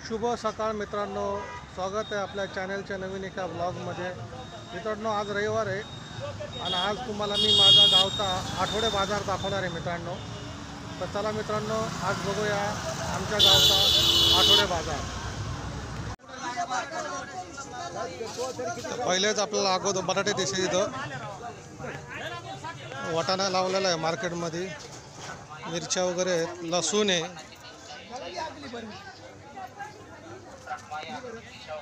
शुभ सकाळ मित्रांनो, स्वागत आहे आपल्या चॅनलच्या नवीन एका ब्लॉगमध्ये। मित्रांनो, आज रविवार आहे आणि आज तुम्हाला मी माझा गावचा आठवडे बाजार दाखवणार आहे मित्रांनो। तर चला मित्रांनो, आज बघूया आमच्या गावचा आठवडे बाजार। पहिलेच आपल्याला अगोदर बटाटे दिसले, इथं वाटाणा लावलेला आहे मार्केटमध्ये, मिरच्या वगैरे आहेत, लसूण आहे।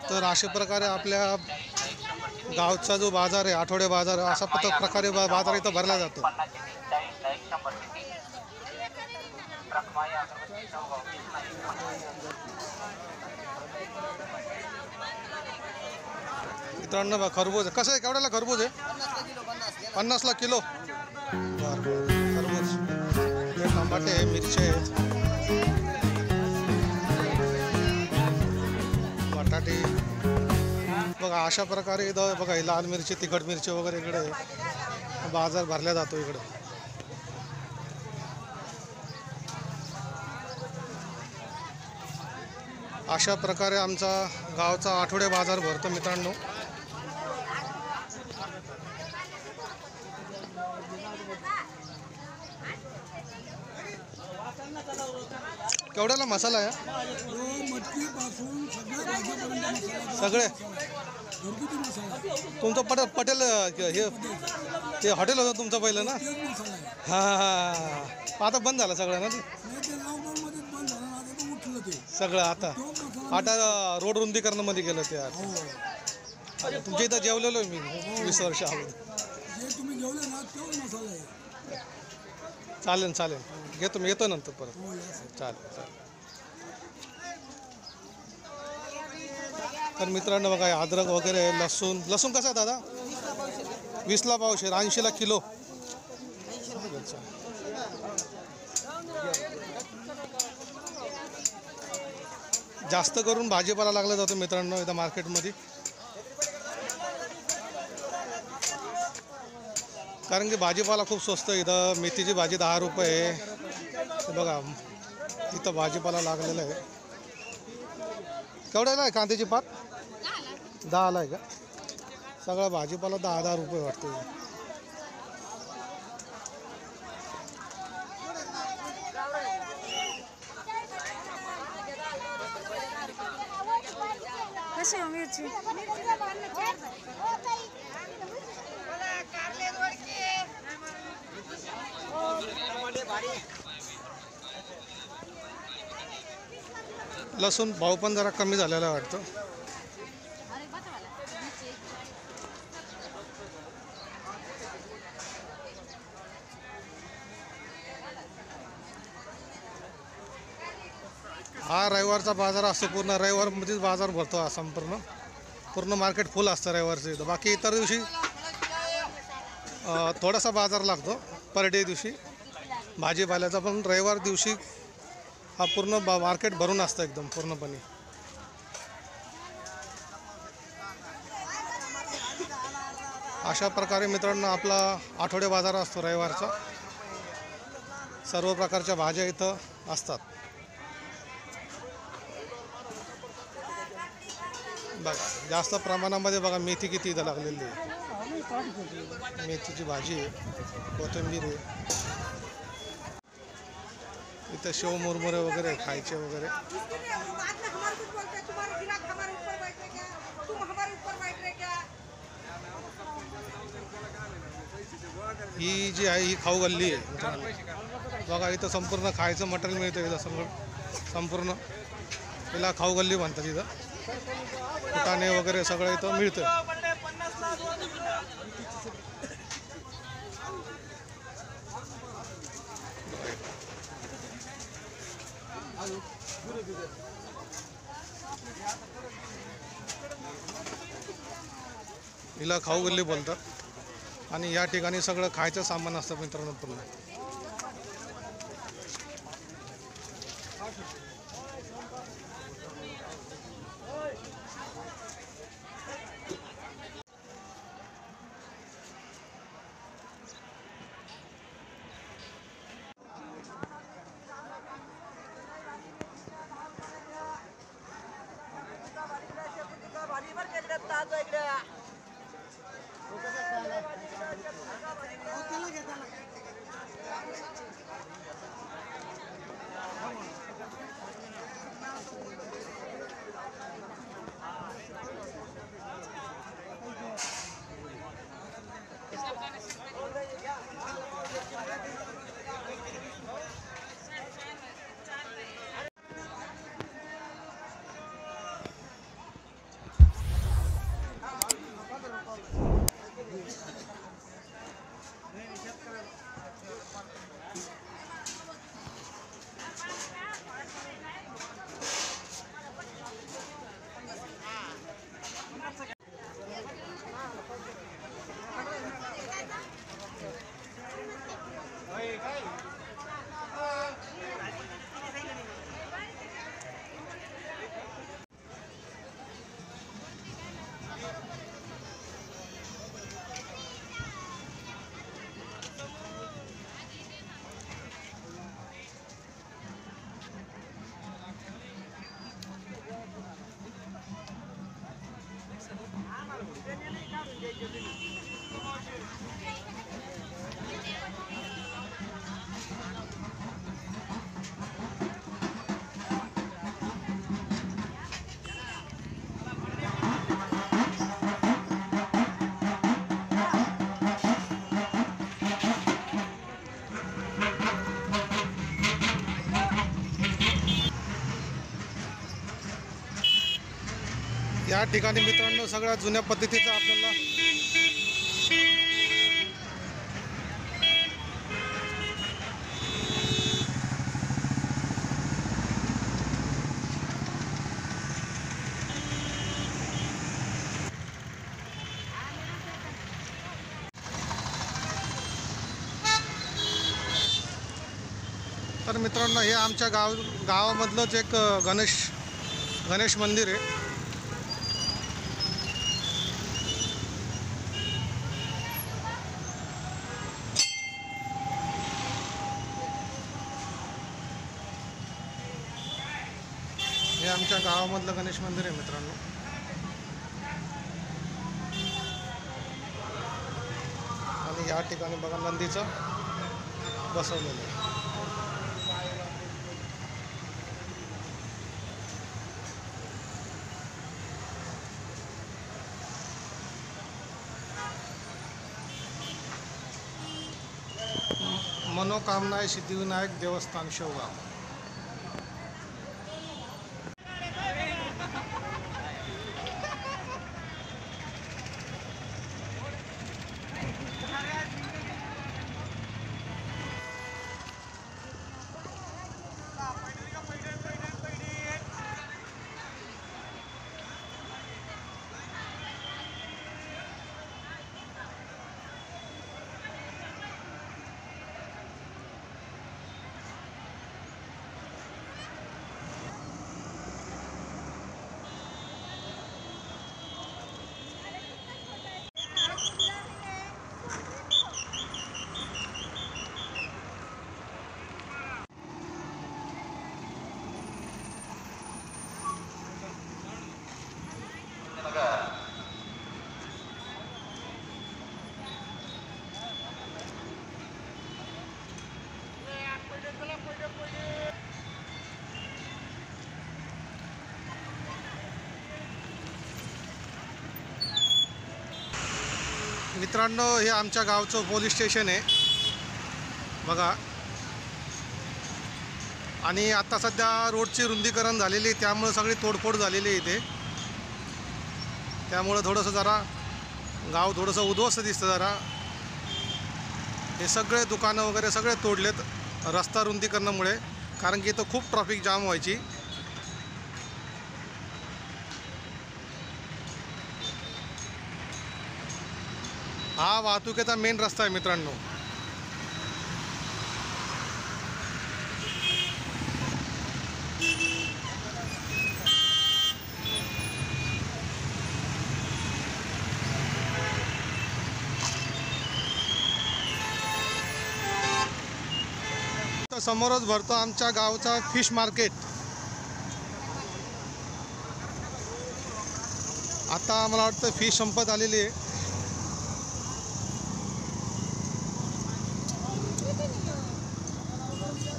तर अशा प्रकारे आपल्या गावचा जो बाजार आहे, आठवडे बाजार, अशा प्रकारे बाजार इथं भरला जातो। मित्रांनो बघा, खरबूज कसं आहे, केवढ्याला खरबूज आहे? 50ला किलो। खरबूज, टमाटे, मिरची, बटाटे बघा। अशा प्रकारे इथं बघा, लाल मिरची, तिखट मिरची वगैरे इकडे बाजार भरला जातो इकडे। अशा प्रकारे आमचा गावचा आठवडे बाजार भरतो मित्रांनो। केवढ्याला मसाला आहे? सगळे तुमचं पटेल हे हॉटेल होतं तुमचं पहिलं ना? हां, आता बंद झालं सगळं ना ते सगळं। आता रोड रुंदीकरणामध्ये गेलं ते। आता तुमच्या इथं जेवलेलो मी 20 वर्ष अगोदर। चालेल चालेल, घेतो मी, येतो नंतर परत। चालेल चालेल। तर मित्रांनो बघा, अद्रक वगैरे, लसूण कसा आहे दादा? 20ला पावशेर, 80ला किलो। जास्त करून भाजीपाला लागला जातो मित्रांनो इथं मार्केटमध्ये, कारण की भाजीपाला खूप स्वस्त आहे इथं। मेथीची भाजी 10 रुपये आहे बघा, इथं भाजीपाला लागलेला आहे। केवढ्याला आहे कांद्याची पात? 10ला आहे का? सगळा भाजीपाला 10 रुपये वाटतो। कशी मिरची? लसूण भाव पण जरा कमी झालेला वाटतं। हा रविवारचा बाजार असतो, पूर्ण रविवारमध्येच बाजार भरतो हा पूर्ण मार्केट फुल असतं रविवारचं इथं। बाकी इतर दिवशी थोडासा बाजार लागतो पर डे दिवशी भाजीपाल्याचा, पण रविवार दिवशी हा पूर्ण मार्केट भरून असतं एकदम पूर्णपणे। अशा प्रकारे मित्रांनो आपला आठवडे बाजार असतो रविवारचा। सर्व प्रकारच्या भाज्या इथं असतात बघा। जास्त प्रमाणामध्ये बघा मेथी किती इथं लागलेली आहे, मेथीची भाजी आहे, कोथिंबीर आहे, इथं शेव मुरमुरे वगैरे खायचे वगैरे। ही जी आहे ही खाऊ गल्ली आहे बघा। इथं संपूर्ण खायचं मटेरियल मिळतं इथं संपूर्ण, हिला खाऊ गल्ली म्हणतात। इथं फुटाणे वगैरे सगळं इथं मिळतं। हिला खाऊ गल्ली बोलतात आणि या ठिकाणी सगळं खायचं सामान असतं मित्रांनो पूर्ण। या ठिकाणी मित्रांनो सगळ्यात जुन्या पद्धतीचं आपल्याला तर मित्रांनो हे आमच्या गावामधलंच एक गणेश मंदिर आहे. हे आमच्या गावामधलं गणेश मंदिर आहे मित्रांनो. आणि या ठिकाणी बघा नंदीचं बसवलेलं आहे. मनोकामना सिद्धिविनायक देवस्थान शेवगाव. मित्रांनो हे आमच्या गावचं पोलीस स्टेशन आहे बघा. आणि आता सध्या रोडची रुंदीकरण झालेली आहे, त्यामुळे सगळी तोडफोड झालेली आहे इथे. त्यामुळे थोडंसं जरा गाव थोडंसं उद्ध्वस्त दिसतं जरा. हे सगळे दुकानं वगैरे सगळे तोडलेत रस्ता रुंदीकरणामुळे, कारण की इथं खूप ट्रॅफिक जाम व्हायची. हा वाहतुकीचा मेन रस्ता आहे मित्रांनो. समोरच भरतो आमच्या गावचा फिश मार्केट. आता मला वाटतं फिश संपत आलेली आहे.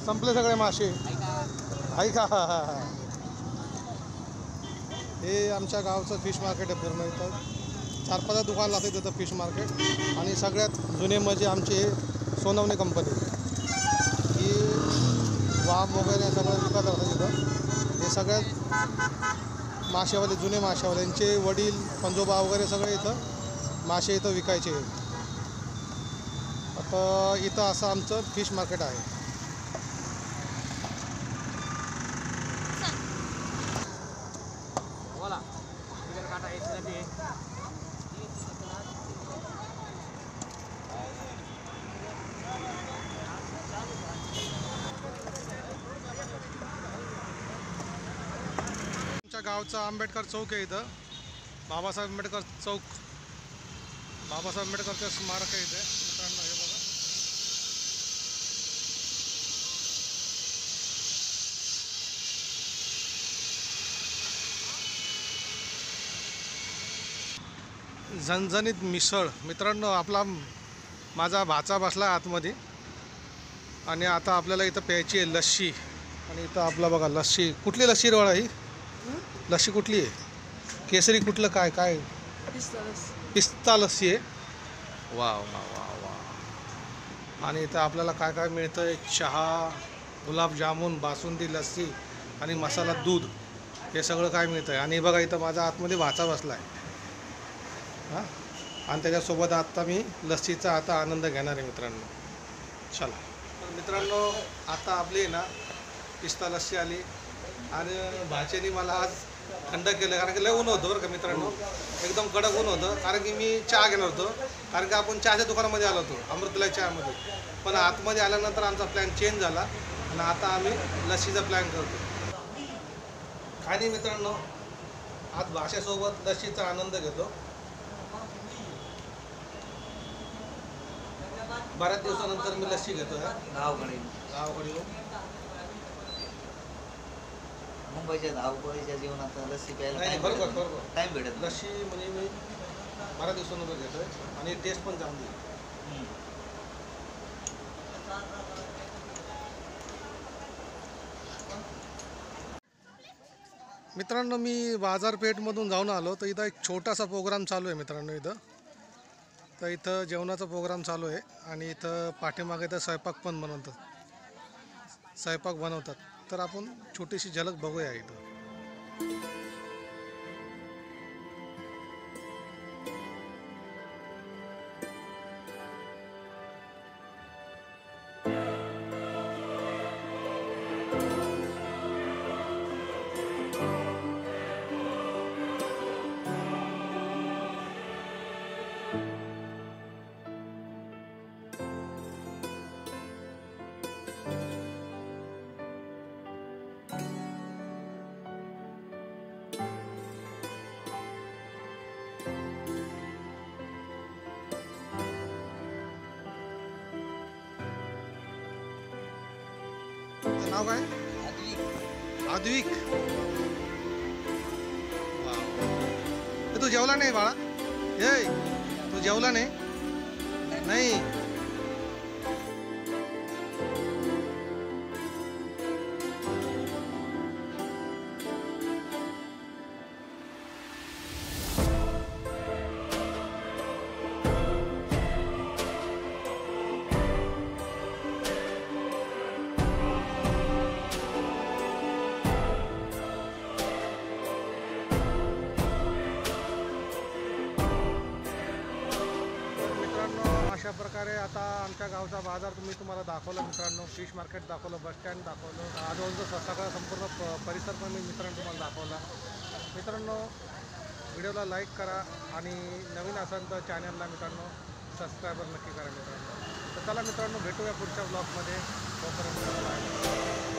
संपले सगळे मासे आहे का? हे आमच्या गावचं फिश मार्केट आहे पूर्ण. इथं 4-5 दुकान लागते तिथं फिश मार्केट. आणि सगळ्यात जुने म्हणजे आमची सोनवणे कंपनी, ही वाम वगैरे सगळं विकत राहतं तिथं. हे सगळ्यात मासेवाले जुने मासेवाल्यांचे वडील पंजोबा वगैरे सगळे इथं मासे इथं विकायचे. आता इथं असं आमचं फिश मार्केट आहे. आमच्या गावचा आंबेडकर चौक आहे इथं. बाबासाहेब आंबेडकर चौक, बाबासाहेब आंबेडकरचं स्मारक आहे इथे मित्रांनो. हे बघा झणझणीत मिसळ. मित्रांनो, आपला माझा भाचा बसला आतमध्ये आणि आता आपल्याला इथं प्यायची आहे लस्सी. आणि इथं आपला बघा लस्सी. कुठली लस्सी रोळा ही? लस्सी कुठली आहे? केसरी कुठलं काय काय? पिस्ता लस्सी आहे. वा वा वा वा. आणि इथं आपल्याला काय काय मिळतं आहे? चहा, गुलाबजामुन, बासुंदी, लस्सी आणि मसाला दूध, हे सगळं काय मिळतं आहे. आणि बघा इथं माझा आतमध्ये भाचा बसला आहे हां, आणि त्याच्यासोबत आता मी लस्सीचा आता आनंद घेणार आहे मित्रांनो. चला तर मित्रांनो, आता आपली ना पिस्ता लस्सी आली आणि भाच्याने मला आज थंड केलं, कारण की लय ऊन होतं बरं का मित्रांनो, एकदम कडक ऊन होतं. कारण की मी चहा घेणार होतो, कारण की आपण चहाच्या दुकानामध्ये आलो होतो अमृतला चहामध्ये, पण आतमध्ये आल्यानंतर आमचा प्लॅन चेंज झाला आणि आता आम्ही लस्सीचा प्लॅन करतो. काय नाही मित्रांनो, आज भाषेसोबत लस्सीचा आनंद घेतो. बऱ्याच दिवसानंतर मी लस्सी घेतो आहे गावाकडे येऊन. मुंबईच्या धावपळीच्या जीवनात लस्सी प्यायला नाही बरोबर टाइम भेटत लस्सी म्हणजे मी बऱ्याच दिवसानंतर घेतो आहे आणि टेस्ट पण चांगली आहे. मित्रांनो, मी बाजारपेठमधून जाऊन आलो तर इथं एक छोटासा प्रोग्राम चालू आहे मित्रांनो. इथं जेवणाचा प्रोग्राम चालू आहे आणि इथं पाठीमागे तर स्वयंपाक बनवतात. तर आपण छोटीशी झलक बघूया इथं. नाव काय? आद्विक. तू जेवला नाही बाळा? ए, तू जेवला नाही? नाही. अशा प्रकारे आता आमच्या गावचा बाजार तुम्हाला दाखवला मित्रांनो. फिश मार्केट दाखवलं, बस स्टँड दाखवलं, आजूबाजूचा सगळा संपूर्ण परिसर पण मी मित्रांनो तुम्हाला दाखवला. मित्रांनो, व्हिडिओला लाईक करा आणि नवीन असाल तर चॅनलला मित्रांनो सबस्क्रायबर नक्की करा मित्रांनो. तर चला मित्रांनो, भेटूया पुढच्या ब्लॉगमध्ये. तोपर्यंत